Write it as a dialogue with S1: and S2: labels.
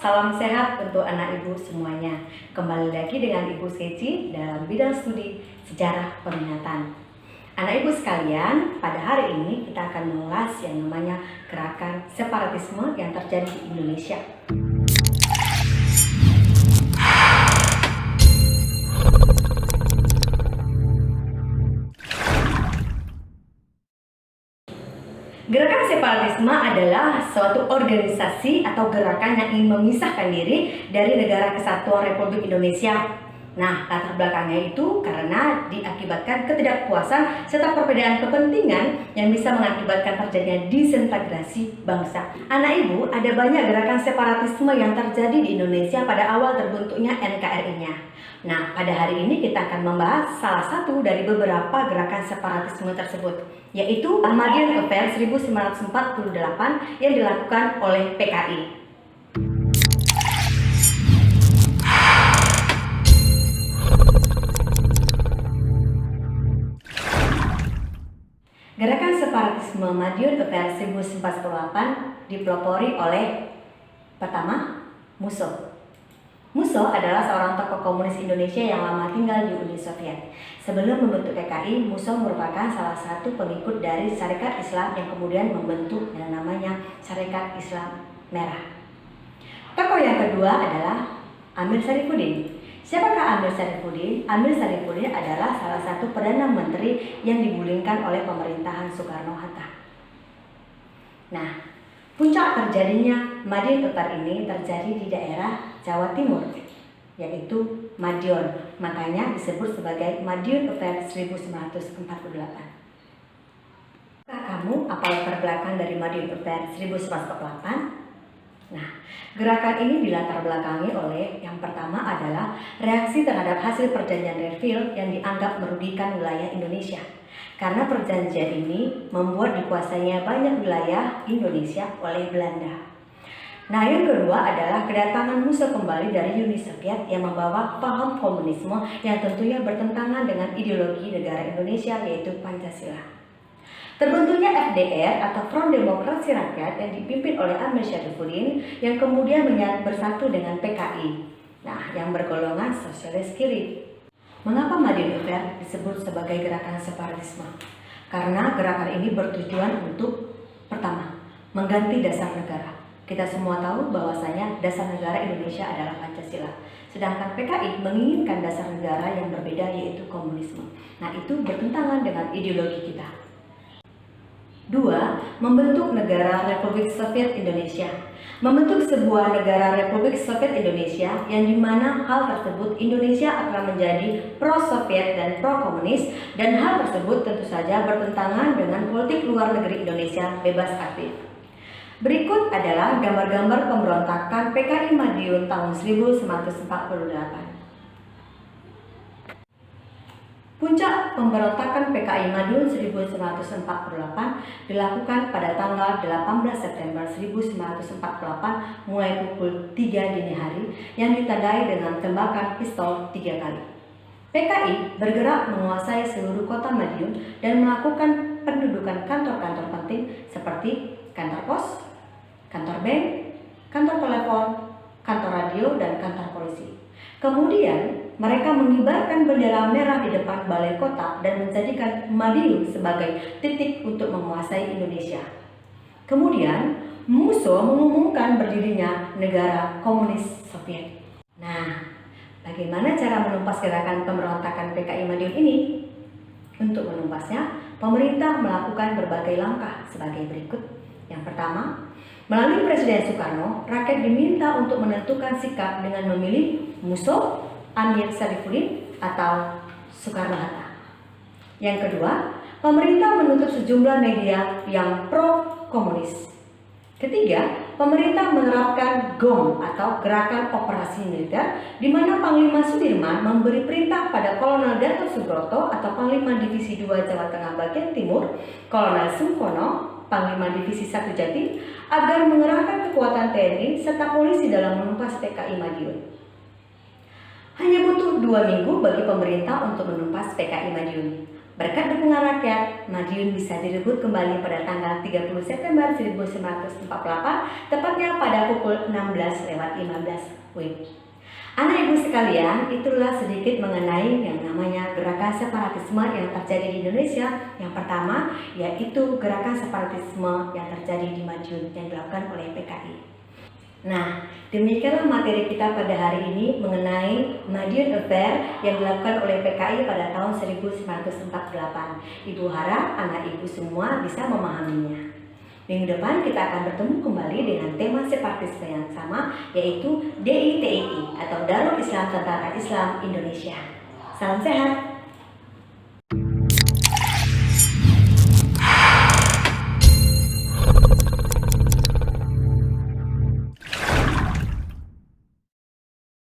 S1: Salam sehat untuk anak ibu semuanya. Kembali lagi dengan Ibu Seci dalam bidang studi sejarah peminatan. Anak ibu sekalian, pada hari ini kita akan mengulas yang namanya gerakan separatisme yang terjadi di Indonesia. Gerakan separatisme adalah suatu organisasi atau gerakan yang ingin memisahkan diri dari Negara Kesatuan Republik Indonesia. Nah, latar belakangnya itu karena diakibatkan ketidakpuasan serta perbedaan kepentingan yang bisa mengakibatkan terjadinya disintegrasi bangsa. Anak ibu, ada banyak gerakan separatisme yang terjadi di Indonesia pada awal terbentuknya NKRI-nya. Nah, pada hari ini kita akan membahas salah satu dari beberapa gerakan separatisme tersebut, yaitu Ahmadiyyan Affair 1948 yang dilakukan oleh PKI. Gerakan separatisme Ahmadiyyan Affair 1948 dipelopori oleh pertama, Musso. Musso adalah seorang tokoh komunis Indonesia yang lama tinggal di Uni Soviet. Sebelum membentuk PKI, Musso merupakan salah satu pengikut dari Sarekat Islam yang kemudian membentuk yang namanya Sarekat Islam Merah. Tokoh yang kedua adalah Amir Syarifuddin. Siapakah Amir Syarifuddin? Amir Syarifuddin adalah salah satu Perdana Menteri yang digulingkan oleh pemerintahan Soekarno-Hatta. Nah, puncak terjadinya Ahmadiyyan Affair ini terjadi di daerah Jawa Timur, yaitu Madiun. Makanya disebut sebagai Ahmadiyyan Affair 1948. Kamu apa latar belakang dari Ahmadiyyan Affair 1948? Nah, gerakan ini dilatar belakangi oleh yang pertama adalah reaksi terhadap hasil perjanjian Renville yang dianggap merugikan wilayah Indonesia. Karena perjanjian ini membuat dikuasainya banyak wilayah Indonesia oleh Belanda. Nah, yang kedua adalah kedatangan Musso kembali dari Uni Soviet yang membawa paham komunisme yang tentunya bertentangan dengan ideologi negara Indonesia, yaitu Pancasila. Terbentuknya FDR atau Front Demokrasi Rakyat yang dipimpin oleh Amir Syarifuddin yang kemudian bersatu dengan PKI. Nah, yang bergolongan sosialis kiri. Mengapa Ahmadiyyan Affair disebut sebagai gerakan separatisme? Karena gerakan ini bertujuan untuk pertama, mengganti dasar negara. Kita semua tahu bahwasanya dasar negara Indonesia adalah Pancasila. Sedangkan PKI menginginkan dasar negara yang berbeda, yaitu komunisme. Nah, itu bertentangan dengan ideologi kita. 2. Membentuk negara Republik Soviet Indonesia. Membentuk sebuah negara Republik Soviet Indonesia yang dimana hal tersebut Indonesia akan menjadi pro-Soviet dan pro-komunis, dan hal tersebut tentu saja bertentangan dengan politik luar negeri Indonesia bebas aktif. Berikut adalah gambar-gambar pemberontakan PKI Madiun tahun 1948. Puncak pemberontakan PKI Madiun 1948 dilakukan pada tanggal 18 September 1948 mulai pukul 3 dini hari yang ditandai dengan tembakan pistol 3 kali. PKI bergerak menguasai seluruh kota Madiun dan melakukan pendudukan kantor-kantor penting seperti kantor pos, kantor bank, kantor telepon, kantor radio, dan kantor polisi. Kemudian mereka mengibarkan bendera merah di depan balai kota dan menjadikan Madiun sebagai titik untuk menguasai Indonesia. Kemudian Musso mengumumkan berdirinya negara komunis Soviet. Nah, bagaimana cara menumpas gerakan pemberontakan PKI Madiun ini? Untuk menumpasnya, pemerintah melakukan berbagai langkah sebagai berikut. Yang pertama, melalui Presiden Soekarno, rakyat diminta untuk menentukan sikap dengan memilih Musso, Amir Syarifuddin, atau Soekarno-Hatta. Yang kedua, pemerintah menutup sejumlah media yang pro-komunis. Ketiga, pemerintah menerapkan GOM atau Gerakan Operasi Militer, di mana Panglima Sudirman memberi perintah pada Kolonel Gatot Subroto atau Panglima Divisi 2 Jawa Tengah bagian Timur, Kolonel Sungkono, Panglima Divisi 1 Jatim, agar mengerahkan kekuatan TNI serta polisi dalam menumpas PKI Madiun. Hanya butuh 2 minggu bagi pemerintah untuk menumpas PKI Madiun. Berkat dukungan rakyat, Madiun bisa direbut kembali pada tanggal 30 September 1948, tepatnya pada pukul 16:15 WIB. Anak ibu sekalian, itulah sedikit mengenai yang namanya gerakan separatisme yang terjadi di Indonesia. Yang pertama, yaitu gerakan separatisme yang terjadi di Madiun yang dilakukan oleh PKI. Nah, demikianlah materi kita pada hari ini mengenai Madiun Affair yang dilakukan oleh PKI pada tahun 1948. Ibu harap anak ibu semua bisa memahaminya. Minggu depan kita akan bertemu kembali dengan tema separatisme yang sama, yaitu DITII atau Darul Islam Tentara Islam Indonesia. Salam sehat.